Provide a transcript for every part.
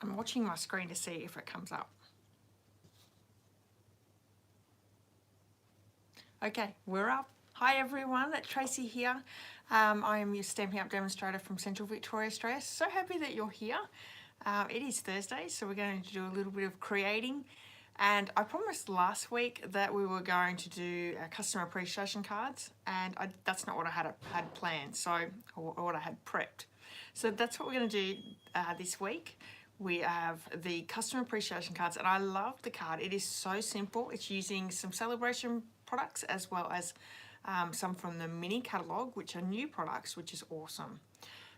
I'm watching my screen to see if it comes up. Okay, we're up. Hi everyone, Tracy here. I am your Stampin' Up demonstrator from Central Victoria, Australia. So happy that you're here. It is Thursday, so we're going to do a little bit of creating. And I promised last week that we were going to do customer appreciation cards, and that's not what I had planned, or what I had prepped. So that's what we're going to do this week. We have the customer appreciation cards, and I love the card. It is so simple. It's using some celebration products as well as some from the mini catalogue, which are new products, which is awesome.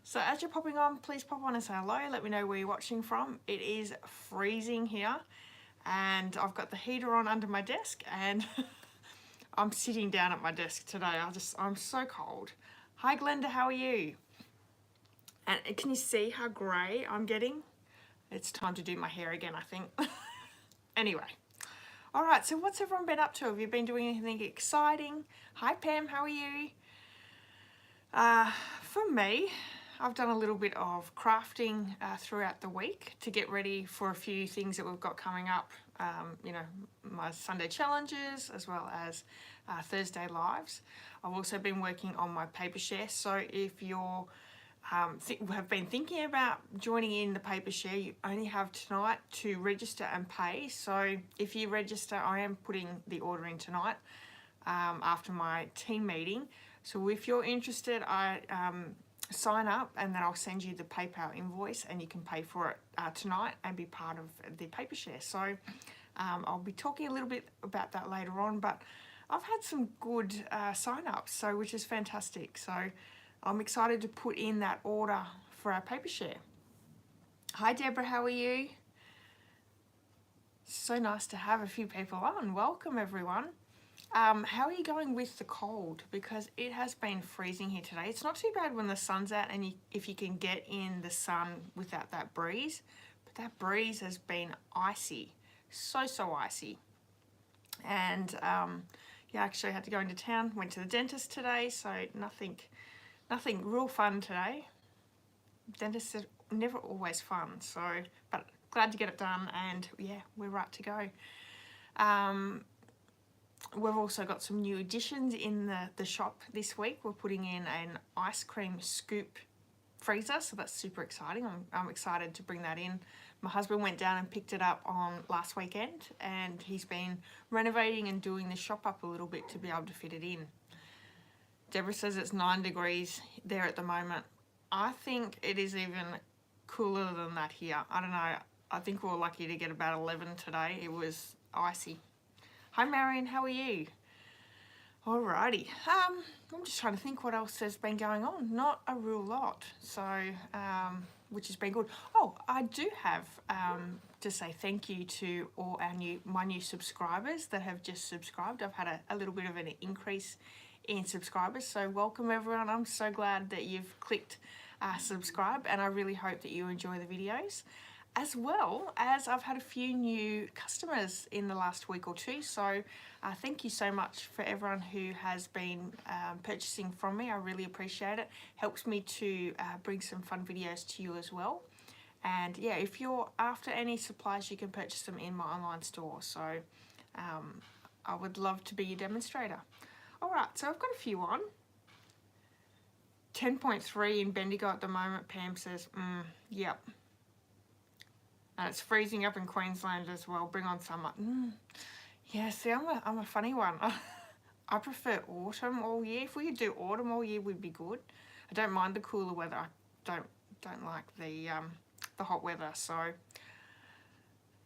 So as you're popping on, please pop on and say hello. Let me know where you're watching from. It is freezing here, and I've got the heater on under my desk, and I'm sitting down at my desk today. I'm so cold. Hi Glenda, how are you? And can you see how grey I'm getting? It's time to do my hair again, I think. Anyway. All right, so what's everyone been up to? Have you been doing anything exciting? Hi Pam, how are you? For me, I've done a little bit of crafting throughout the week to get ready for a few things that we've got coming up. You know, my Sunday challenges as well as Thursday lives. I've also been working on my paper share, so if you're have been thinking about joining in the paper share, you only have tonight to register and pay. So if you register, I am putting the order in tonight after my team meeting. So if you're interested, I sign up and then I'll send you the PayPal invoice and you can pay for it tonight and be part of the paper share. So I'll be talking a little bit about that later on, but I've had some good sign-ups, so which is fantastic. So I'm excited to put in that order for our paper share. Hi Deborah, how are you? So nice to have a few people on. Welcome everyone. How are you going with the cold? Because it has been freezing here today. It's not too bad when the sun's out and if you can get in the sun without that breeze. But that breeze has been icy. So icy. And yeah, actually I had to go into town. Went to the dentist today, so nothing real fun today. Dentists are never always fun, so, but glad to get it done, and yeah, we're right to go. We've also got some new additions in the shop this week. We're putting in an ice cream scoop freezer, so that's super exciting. I'm excited to bring that in. My husband went down and picked it up on last weekend, and he's been renovating and doing the shop up a little bit to be able to fit it in. Deborah says it's 9 degrees there at the moment. I think it is even cooler than that here. I don't know. I think we were lucky to get about 11 today. It was icy. Hi Marion, how are you? Alrighty. I'm just trying to think what else has been going on. Not a real lot. So, which has been good. Oh, I do have to say thank you to all my new subscribers that have just subscribed. I've had a little bit of an increase in subscribers, so welcome everyone. I'm so glad that you've clicked subscribe, and I really hope that you enjoy the videos, as well as I've had a few new customers in the last week or two. So thank you so much for everyone who has been purchasing from me. I really appreciate it. Helps me to bring some fun videos to you as well. And yeah, if you're after any supplies, you can purchase them in my online store. So I would love to be your demonstrator. Alright, so I've got a few on. 10.3 in Bendigo at the moment, Pam says. Yep. And it's freezing up in Queensland as well. Bring on summer. Yeah, see, I'm a funny one. I prefer autumn all year. If we could do autumn all year, we'd be good. I don't mind the cooler weather. I don't like the hot weather. So,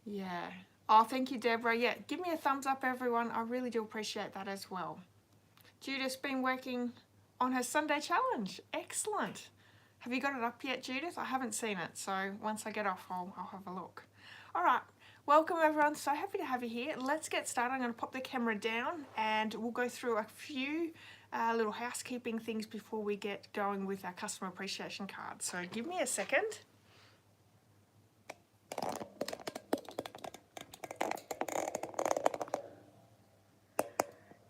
yeah. Oh, thank you, Deborah. Yeah, give me a thumbs up, everyone. I really do appreciate that as well. Judith's been working on her Sunday challenge. Excellent. Have you got it up yet, Judith? I haven't seen it, so once I get off, I'll have a look. All right, welcome everyone. So happy to have you here. Let's get started. I'm going to pop the camera down and we'll go through a few little housekeeping things before we get going with our customer appreciation card. So give me a second.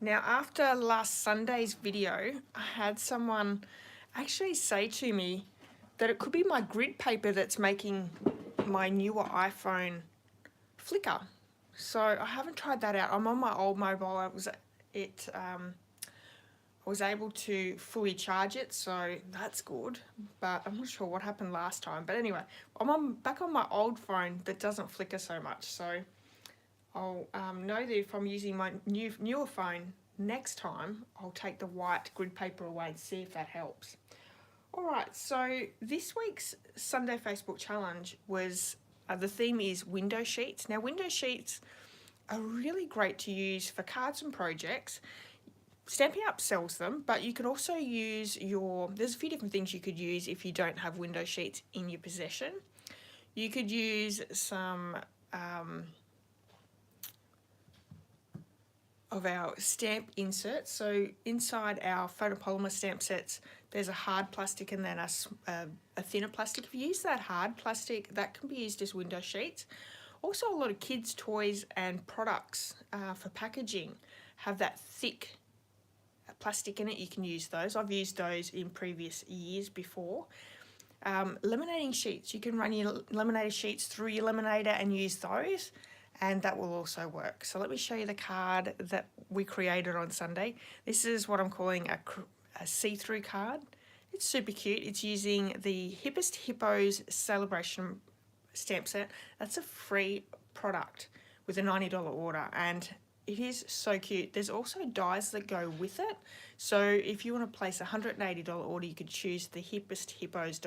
Now, after last Sunday's video, I had someone actually say to me that it could be my grid paper that's making my newer iPhone flicker. So I haven't tried that out. I'm on my old mobile. I was able to fully charge it, so that's good, but I'm not sure what happened last time. But anyway, back on my old phone that doesn't flicker so much, so I'll know that if I'm using my newer phone next time, I'll take the white grid paper away and see if that helps. Alright, so this week's Sunday Facebook challenge was, the theme is window sheets. Now window sheets are really great to use for cards and projects. Stampin' Up sells them, but you can also use there's a few different things you could use if you don't have window sheets in your possession. You could use some of our stamp inserts. So inside our photopolymer stamp sets, there's a hard plastic and then a thinner plastic. If you use that hard plastic, that can be used as window sheets. Also, a lot of kids' toys and products for packaging have that thick plastic in it. You can use those. I've used those in previous years before. Laminating sheets. You can run your laminator sheets through your laminator and use those, and that will also work. So let me show you the card that we created on Sunday. This is what I'm calling a see-through card. It's super cute. It's using the Hippest Hippos Celebration stamp set. That's a free product with a $90 order, and it is so cute. There's also dies that go with it. So if you want to place a $180 order, you could choose the Hippest Hippos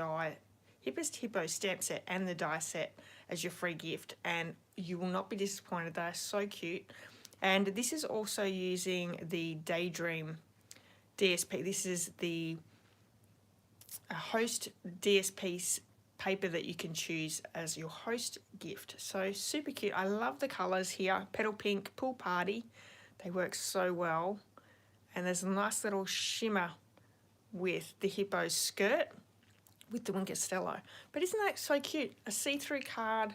stamp set and the die set as your free gift, and you will not be disappointed. They're so cute. And this is also using the Daydream DSP. This is the host DSP paper that you can choose as your host gift. So super cute. I love the colours here. Petal Pink, Pool Party. They work so well. And there's a nice little shimmer with the hippo skirt with the Wink Costello. But isn't that so cute? A see-through card.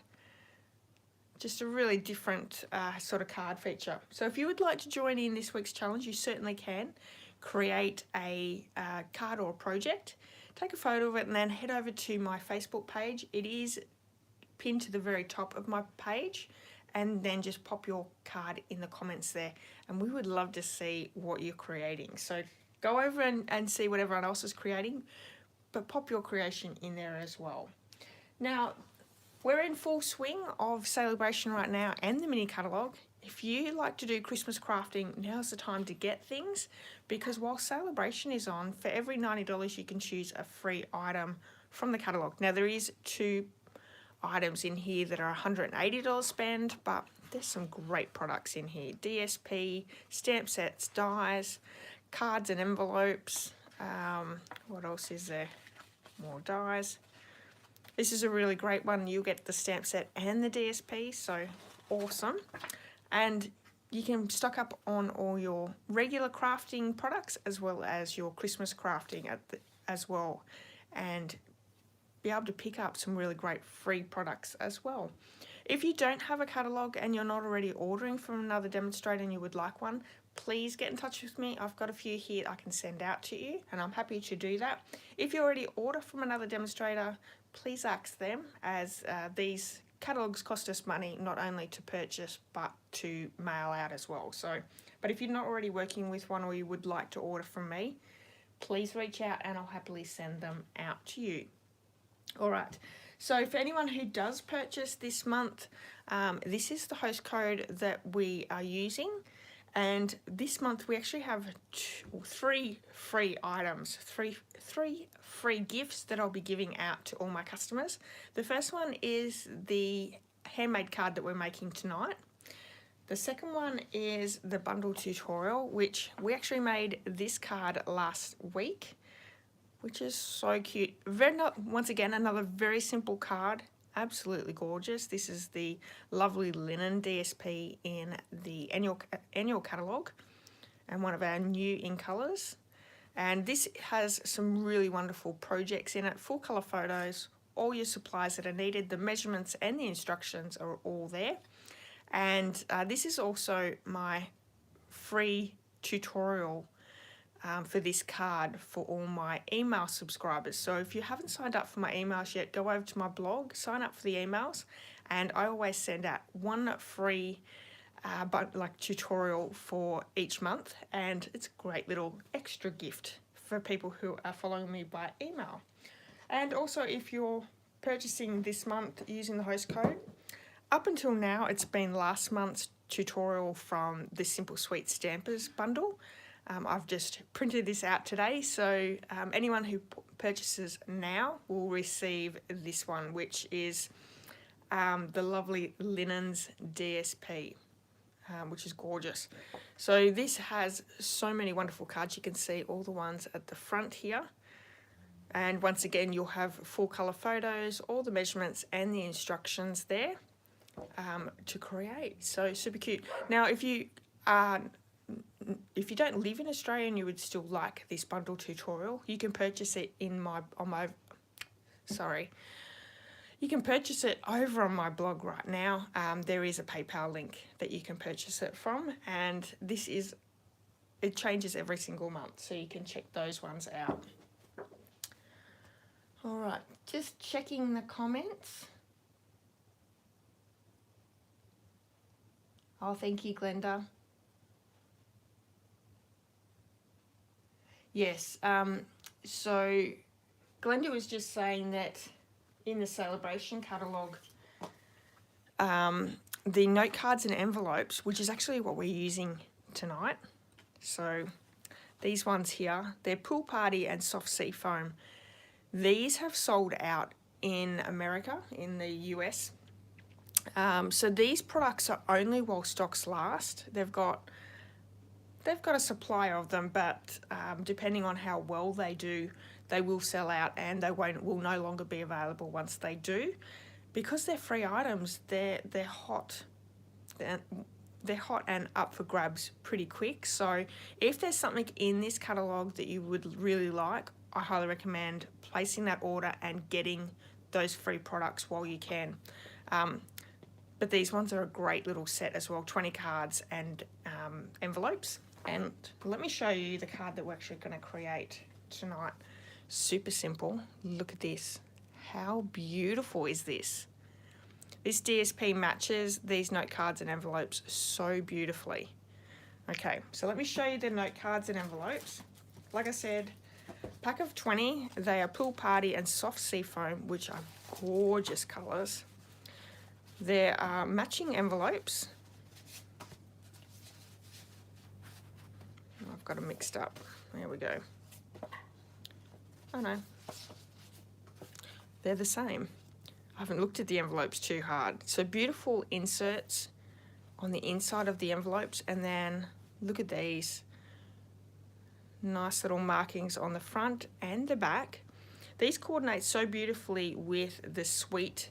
Just a really different sort of card feature. So if you would like to join in this week's challenge, you certainly can. Create a card or a project. Take a photo of it and then head over to my Facebook page. It is pinned to the very top of my page, and then just pop your card in the comments there, and we would love to see what you're creating. So go over and see what everyone else is creating, but pop your creation in there as well. Now, we're in full swing of celebration right now and the mini catalogue. If you like to do Christmas crafting, now's the time to get things, because while celebration is on, for every $90 you can choose a free item from the catalogue. Now there is 2 items in here that are $180 spend, but there's some great products in here. DSP, stamp sets, dies, cards and envelopes. What else is there? More dies. This is a really great one. You'll get the stamp set and the DSP, so awesome. And you can stock up on all your regular crafting products as well as your Christmas crafting as well, and be able to pick up some really great free products as well. If you don't have a catalogue and you're not already ordering from another demonstrator and you would like one, please get in touch with me. I've got a few here I can send out to you, and I'm happy to do that. If you already order from another demonstrator, please ask them, as these catalogues cost us money not only to purchase but to mail out as well. So, but if you're not already working with one or you would like to order from me, please reach out and I'll happily send them out to you. All right, so for anyone who does purchase this month, this is the host code that we are using, and this month we actually have 3 free items, three free gifts that I'll be giving out to all my customers. The first one is the handmade card that we're making tonight. The second one is the bundle tutorial, which we actually made this card last week, which is so cute. Once again, another very simple card, absolutely gorgeous. This is the lovely linen DSP in the annual catalogue, and one of our new in colours. And this has some really wonderful projects in it, full colour photos, all your supplies that are needed, the measurements and the instructions are all there. And this is also my free tutorial for this card for all my email subscribers. So if you haven't signed up for my emails yet, go over to my blog, sign up for the emails, and I always send out one free tutorial for each month, and it's a great little extra gift for people who are following me by email. And also, if you're purchasing this month using the host code, up until now it's been last month's tutorial from the Simple Sweet Stampers bundle. I've just printed this out today, so anyone who purchases now will receive this one, which is the lovely Linens DSP, which is gorgeous. So this has so many wonderful cards. You can see all the ones at the front here. And once again, you'll have full colour photos, all the measurements and the instructions there to create. So super cute. Now, if you don't live in Australia and you would still like this bundle tutorial, you can purchase it you can purchase it over on my blog right now. There is a PayPal link that you can purchase it from, and it changes every single month, so you can check those ones out. All right, just checking the comments. Oh, thank you, Glenda. Yes, so Glenda was just saying that in the celebration catalogue, the note cards and envelopes, which is actually what we're using tonight. So these ones here, they're Pool Party and Soft Sea Foam. These have sold out in America, in the US. So these products are only while stocks last. They've got a supply of them, but depending on how well they do, they will sell out, and they will no longer be available once they do. Because they're free items, they're hot. They're hot and up for grabs pretty quick. So if there's something in this catalogue that you would really like, I highly recommend placing that order and getting those free products while you can. But these ones are a great little set as well, 20 cards and envelopes. And let me show you the card that we're actually going to create tonight. Super simple. Look at this. How beautiful is this? This DSP matches these note cards and envelopes so beautifully. Okay, so let me show you the note cards and envelopes. Like I said, pack of 20. They are Pool Party and Soft Sea Foam, which are gorgeous colours. There are matching envelopes. I've got them mixed up. There we go. Oh no, they're the same. I haven't looked at the envelopes too hard. So beautiful inserts on the inside of the envelopes, and then look at these. Nice little markings on the front and the back. These coordinate so beautifully with the suite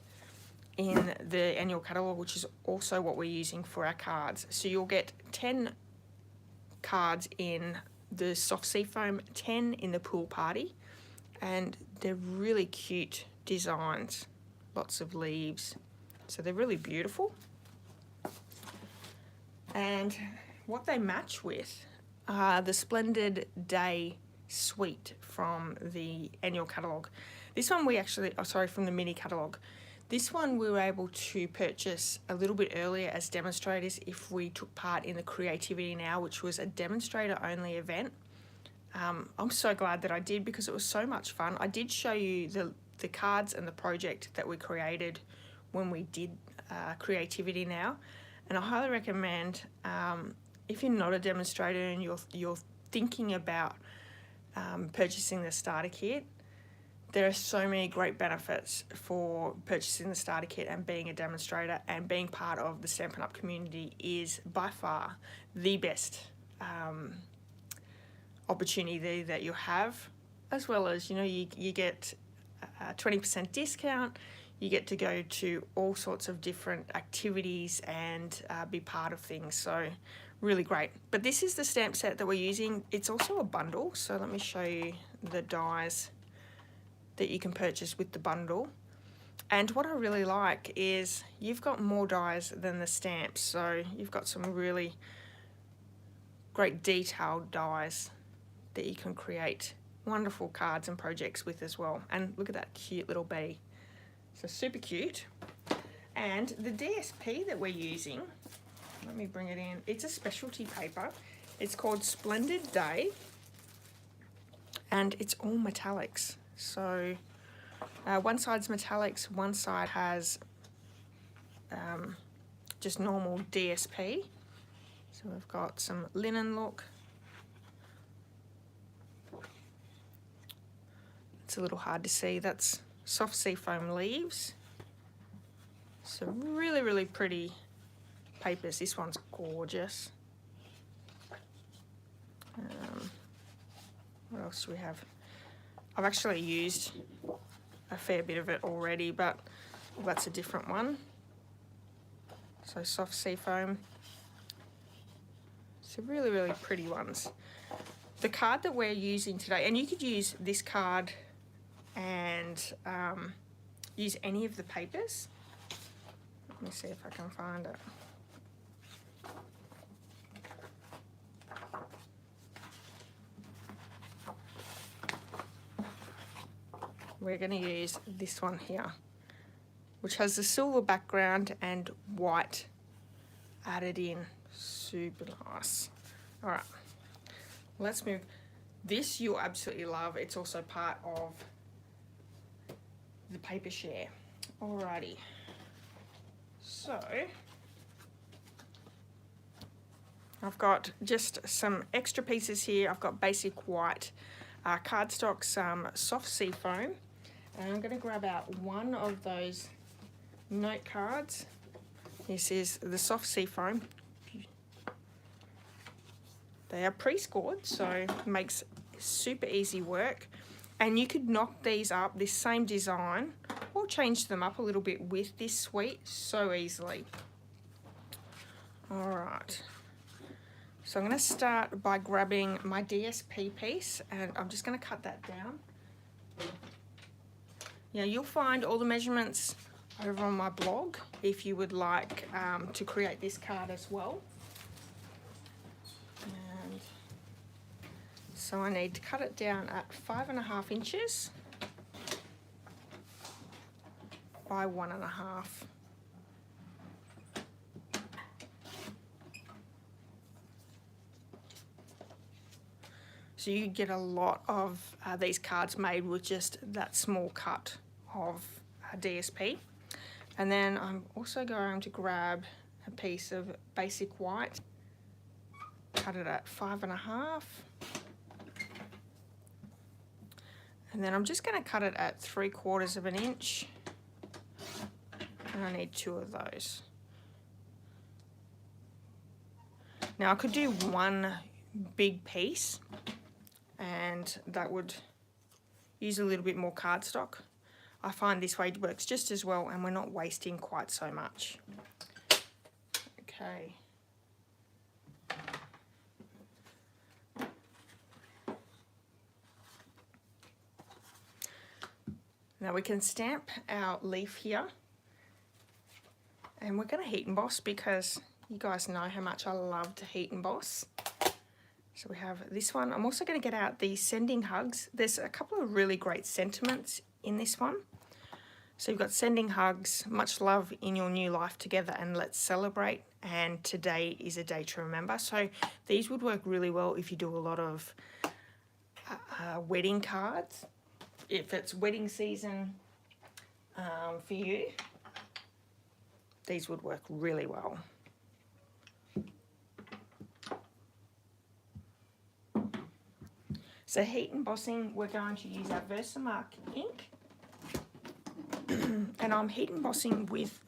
in the annual catalogue, which is also what we're using for our cards. So you'll get 10 cards in the Soft Sea Foam, 10 in the Pool Party, and they're really cute designs. Lots of leaves. So they're really beautiful. And what they match with are the Splendid Day suite from the annual catalogue. This one from the mini catalogue. This one we were able to purchase a little bit earlier as demonstrators if we took part in the Creativity Now, which was a demonstrator only event. I'm so glad that I did, because it was so much fun. I did show you the cards and the project that we created when we did Creativity Now, and I highly recommend if you're not a demonstrator and you're thinking about purchasing the starter kit, there are so many great benefits for purchasing the starter kit and being a demonstrator, and being part of the Stampin' Up community is by far the best opportunity that you have, as well as, you get a 20% discount, you get to go to all sorts of different activities and be part of things, so really great. But this is the stamp set that we're using. It's also a bundle, so let me show you the dies that you can purchase with the bundle. And what I really like is you've got more dies than the stamps, so you've got some really great detailed dies that you can create wonderful cards and projects with as well. And look at that cute little bee. So super cute. And the DSP that we're using, let me bring it in. It's a specialty paper. It's called Splendid Day, and it's all metallics. So one side's metallics, one side has just normal DSP. So we've got some linen look. It's a little hard to see. That's soft seafoam leaves. So really, really pretty papers. This one's gorgeous. What else do we have? I've actually used a fair bit of it already, but that's a different one. So soft seafoam. So really, really pretty ones. The card that we're using today, and you could use this card and use any of the papers. Let me see if I can find it. We're going to use this one here, which has the silver background and white added in. Super nice. All right, let's move. This you'll absolutely love. It's also part of the paper share. Alrighty. So I've got just some extra pieces here. I've got basic white cardstock, some soft seafoam, and I'm going to grab out one of those note cards. This is the soft seafoam. They are pre-scored, so it makes super easy work. And you could knock these up, this same design, or change them up a little bit with this suite so easily. All right. So I'm going to start by grabbing my DSP piece, and I'm just going to cut that down. Now you'll find all the measurements over on my blog if you would like to create this card as well. And so I need to cut it down at 5.5 inches by 1.5. So you get a lot of these cards made with just that small cut of DSP. And then I'm also going to grab a piece of basic white, cut it at 5.5. And then I'm just going to cut it at 3/4 of an inch. And I need 2 of those. Now I could do one big piece, and that would use a little bit more cardstock. I find this way works just as well, and we're not wasting quite so much. Okay. Now we can stamp our leaf here, and we're going to heat emboss because you guys know how much I love to heat emboss. So we have this one. I'm also going to get out the sending hugs. There's a couple of really great sentiments in this one. So you've got sending hugs, much love in your new life together, and let's celebrate. And today is a day to remember. So these would work really well if you do a lot of wedding cards. If it's wedding season for you, these would work really well. So heat embossing, we're going to use our Versamark ink. And I'm heat embossing with,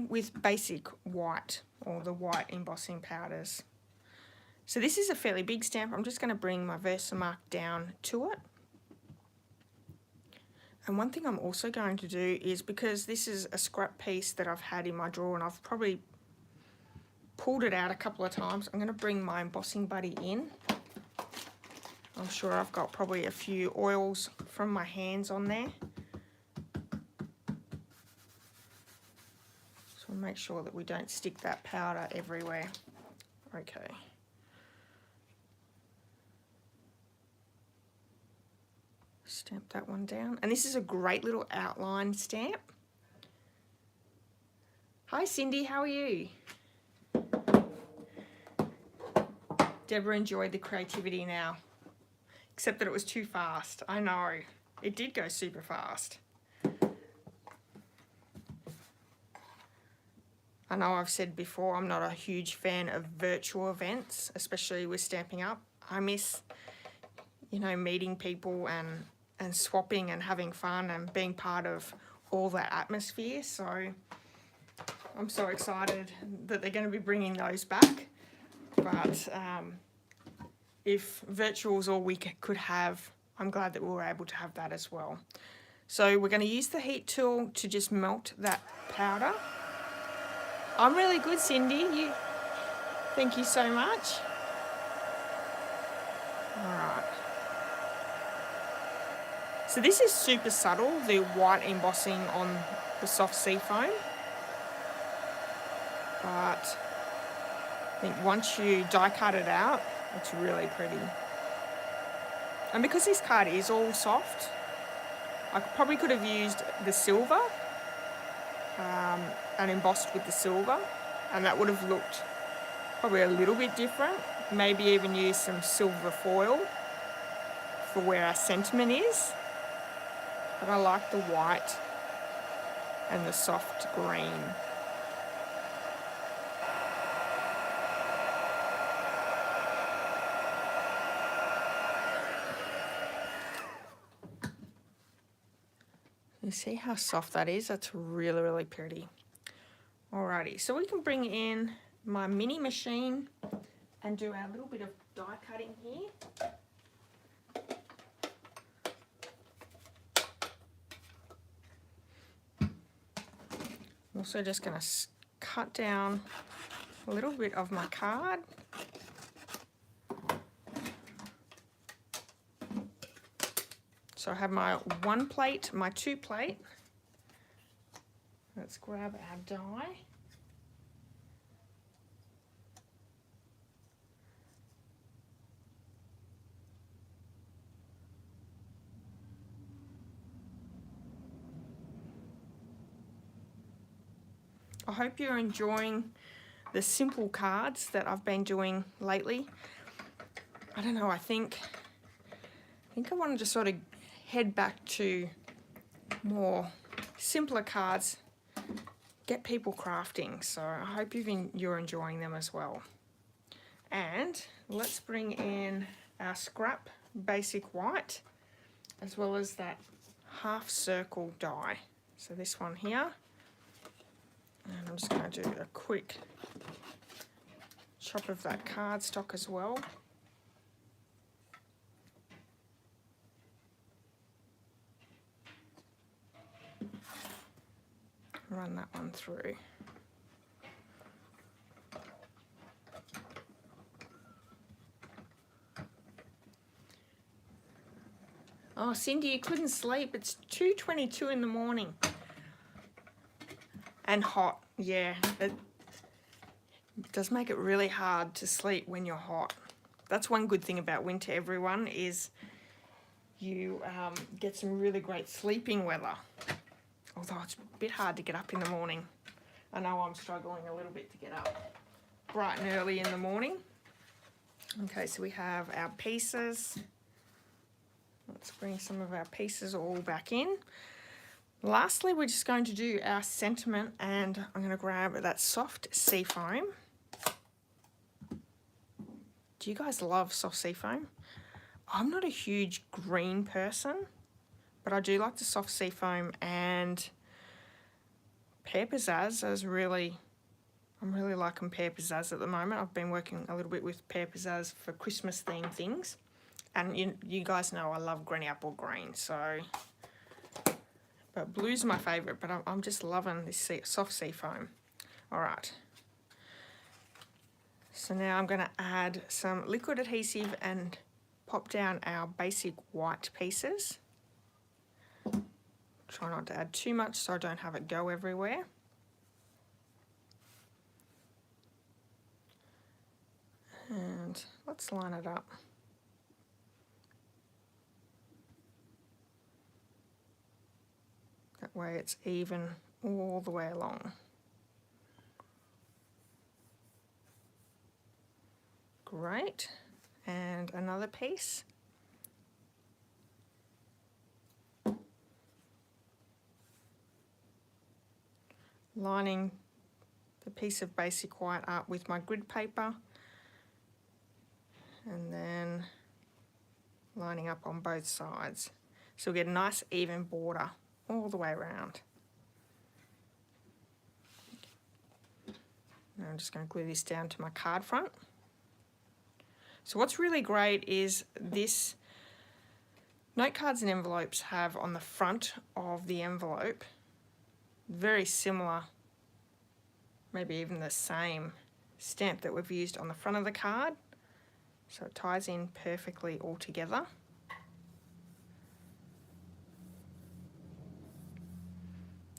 with basic white, or the white embossing powders. So this is a fairly big stamp. I'm just going to bring my Versamark down to it. And one thing I'm also going to do is, because this is a scrap piece that I've had in my drawer and I've probably pulled it out a couple of times, I'm going to bring my embossing buddy in. I'm sure I've got probably a few oils from my hands on there. So make sure that we don't stick that powder everywhere. Okay. Stamp that one down. And this is a great little outline stamp. Hi Cindy, how are you? Deborah enjoyed the creativity now. Except that it was too fast. I know. It did go super fast. I know I've said before I'm not a huge fan of virtual events, especially with Stampin' Up. I miss, you know, meeting people and swapping and having fun and being part of all that atmosphere. So I'm so excited that they're going to be bringing those back. But if virtual is all we could have, I'm glad that we were able to have that as well. So we're going to use the heat tool to just melt that powder. I'm really good, Cindy. Thank you so much. All right. So this is super subtle, the white embossing on the soft seafoam. But I think once you die cut it out, it's really pretty. And because this card is all soft, I probably could have used the silver and embossed with the silver, and that would have looked probably a little bit different. Maybe even use some silver foil for where our sentiment is. But I like the white and the soft green. You see how soft that is? That's really, really pretty. Alrighty, so we can bring in my mini machine and do our little bit of die cutting here. I'm also just going to cut down a little bit of my card. So I have my 1 plate, my 2 plate. Let's grab our die. I hope you're enjoying the simple cards that I've been doing lately. I don't know, I think I wanted to sort of head back to more simpler cards, get people crafting. So I hope you're enjoying them as well. And let's bring in our scrap basic white, as well as that half circle die. So this one here. And I'm just going to do a quick chop of that cardstock as well. Run that one through. Oh, Cindy, you couldn't sleep. It's 2:22 in the morning. And hot, yeah. It does make it really hard to sleep when you're hot. That's one good thing about winter, everyone, is you get some really great sleeping weather. Although it's a bit hard to get up in the morning. I know I'm struggling a little bit to get up bright and early in the morning. Okay, so we have our pieces. Let's bring some of our pieces all back in. Lastly, we're just going to do our sentiment, and I'm going to grab that soft sea foam. Do you guys love soft sea foam? I'm not a huge green person, but I do like the soft sea foam, and Pear Pizzazz is really, I'm really liking Pear Pizzazz at the moment. I've been working a little bit with Pear Pizzazz for Christmas themed things, and you guys know I love green apple green, so. But blue's my favourite, but I'm just loving this soft sea foam. All right. So now I'm going to add some liquid adhesive and pop down our basic white pieces. Try not to add too much so I don't have it go everywhere. And let's line it up. way it's even all the way along. Great. And another piece. Lining the piece of basic white up with my grid paper, and then lining up on both sides. So we'll get a nice even border all the way around. Now I'm just going to glue this down to my card front. So what's really great is this note cards and envelopes have on the front of the envelope very similar, maybe even the same stamp that we've used on the front of the card. So it ties in perfectly all together.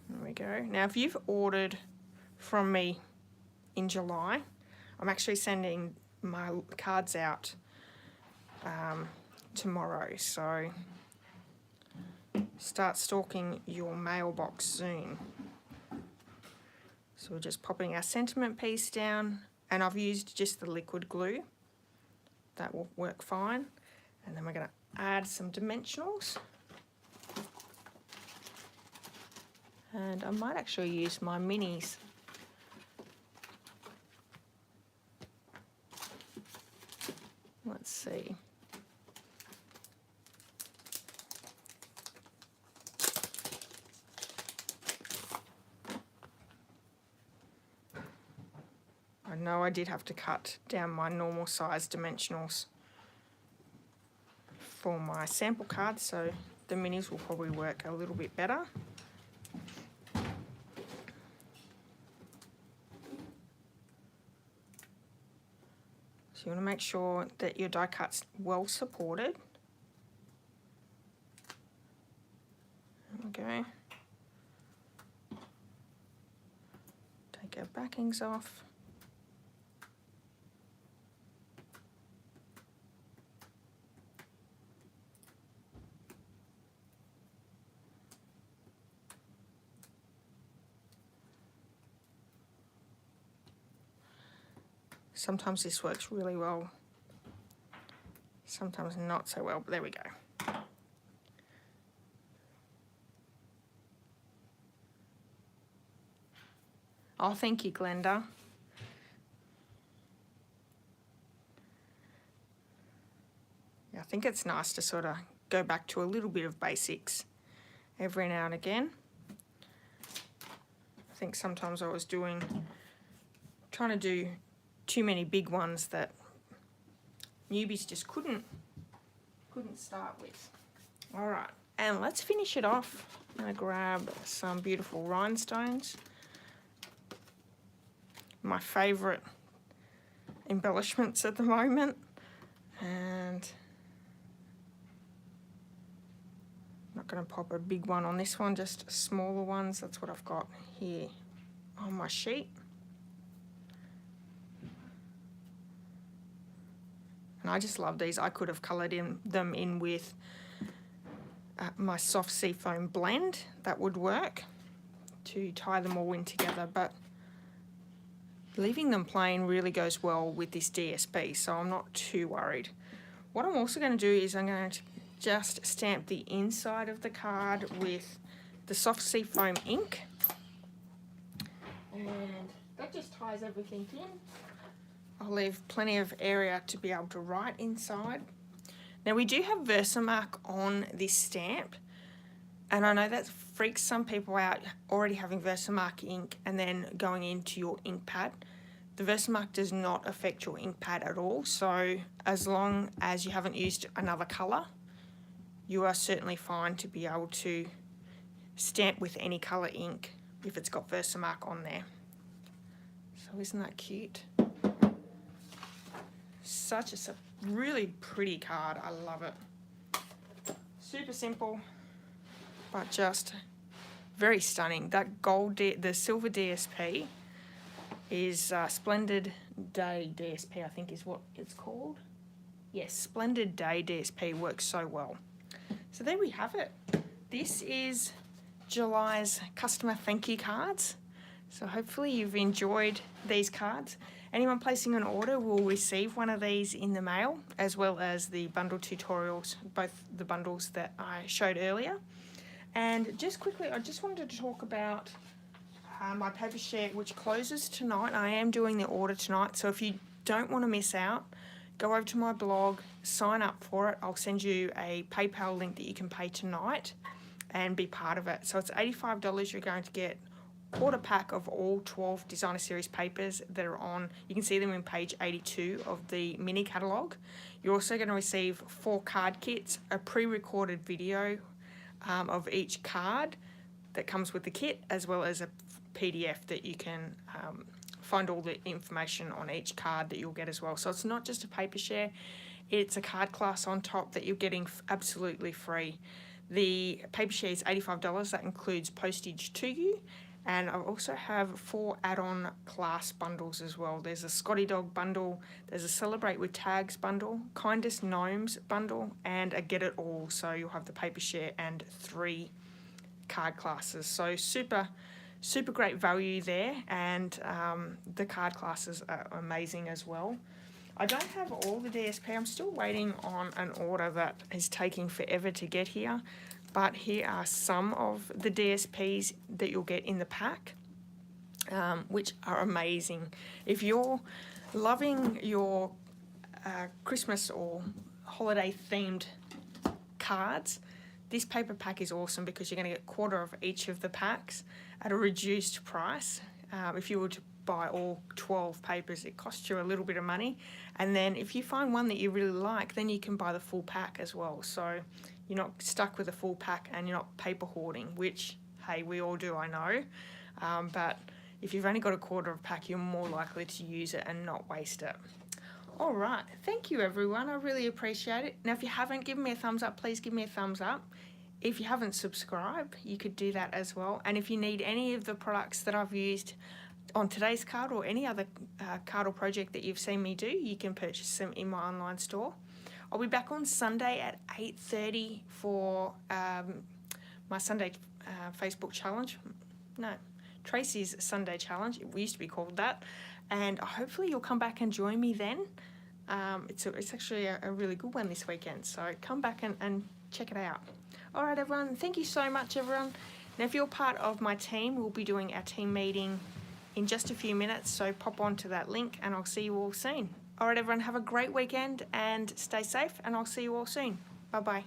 There we go. Now if you've ordered from me in July, I'm actually sending my cards out tomorrow, so start stalking your mailbox soon. So we're just popping our sentiment piece down, and I've used just the liquid glue. That will work fine. And then we're going to add some dimensionals. And I might actually use my minis. Let's see. I know I did have to cut down my normal size dimensionals for my sample card, so the minis will probably work a little bit better. So you want to make sure that your die cut's well supported. There we go. Take our backings off. Sometimes this works really well, sometimes not so well, but there we go. Oh, thank you, Glenda. Yeah, I think it's nice to sort of go back to a little bit of basics every now and again. I think sometimes I was trying to do too many big ones that newbies just couldn't start with. All right, and let's finish it off. I'm going to grab some beautiful rhinestones. My favourite embellishments at the moment. And I'm not going to pop a big one on this one, just smaller ones. That's what I've got here on my sheet. And I just love these. I could have coloured them in with my soft seafoam blend. That would work to tie them all in together, but leaving them plain really goes well with this DSP, so I'm not too worried. What I'm also going to do is I'm going to just stamp the inside of the card with the soft seafoam ink, and that just ties everything in. I'll leave plenty of area to be able to write inside. Now we do have Versamark on this stamp, and I know that freaks some people out, already having Versamark ink and then going into your ink pad. The Versamark does not affect your ink pad at all, so as long as you haven't used another colour, you are certainly fine to be able to stamp with any colour ink if it's got Versamark on there. So isn't that cute? Such a really pretty card. I love it. Super simple, but just very stunning. That the silver DSP is Splendid Day DSP, I think is what it's called. Yes, Splendid Day DSP works so well. So there we have it. This is July's customer thank you cards. So hopefully you've enjoyed these cards. Anyone placing an order will receive one of these in the mail, as well as the bundle tutorials, both the bundles that I showed earlier. And just quickly, I just wanted to talk about my paper share, which closes tonight. I am doing the order tonight, so if you don't want to miss out, go over to my blog, sign up for it. I'll send you a PayPal link that you can pay tonight and be part of it. So it's $85. You're going to get quarter pack of all 12 designer series papers that are on. You can see them in page 82 of the mini catalogue. You're also going to receive 4 card kits, a pre-recorded video of each card that comes with the kit, as well as a PDF that you can find all the information on each card that you'll get as well. So it's not just a paper share, it's a card class on top that you're getting absolutely free. The paper share is $85, that includes postage to you. And I also have 4 add-on class bundles as well. There's a Scotty Dog bundle, there's a Celebrate with Tags bundle, Kindest Gnomes bundle, and a Get It All. So you'll have the paper share and 3 card classes. So super great value there, and the card classes are amazing as well. I don't have all the DSP. I'm still waiting on an order that is taking forever to get here. But here are some of the DSPs that you'll get in the pack, which are amazing. If you're loving your Christmas or holiday themed cards, this paper pack is awesome because you're going to get a quarter of each of the packs at a reduced price. If you were to buy all 12 papers, it costs you a little bit of money. And then if you find one that you really like, then you can buy the full pack as well. So you're not stuck with a full pack and you're not paper hoarding, which, hey, we all do, I know. But if you've only got a quarter of a pack, you're more likely to use it and not waste it. All right, thank you everyone, I really appreciate it. Now if you haven't given me a thumbs up, please give me a thumbs up. If you haven't subscribed, you could do that as well. And if you need any of the products that I've used on today's card or any other card or project that you've seen me do, you can purchase them in my online store. I'll be back on Sunday at 8:30 for my Sunday Facebook challenge. No, Tracy's Sunday challenge. It used to be called that. And hopefully you'll come back and join me then. It's actually a really good one this weekend. So come back and check it out. All right, everyone. Thank you so much, everyone. Now, if you're part of my team, we'll be doing our team meeting in just a few minutes. So pop onto that link and I'll see you all soon. All right, everyone. Have a great weekend and stay safe. And I'll see you all soon. Bye-bye.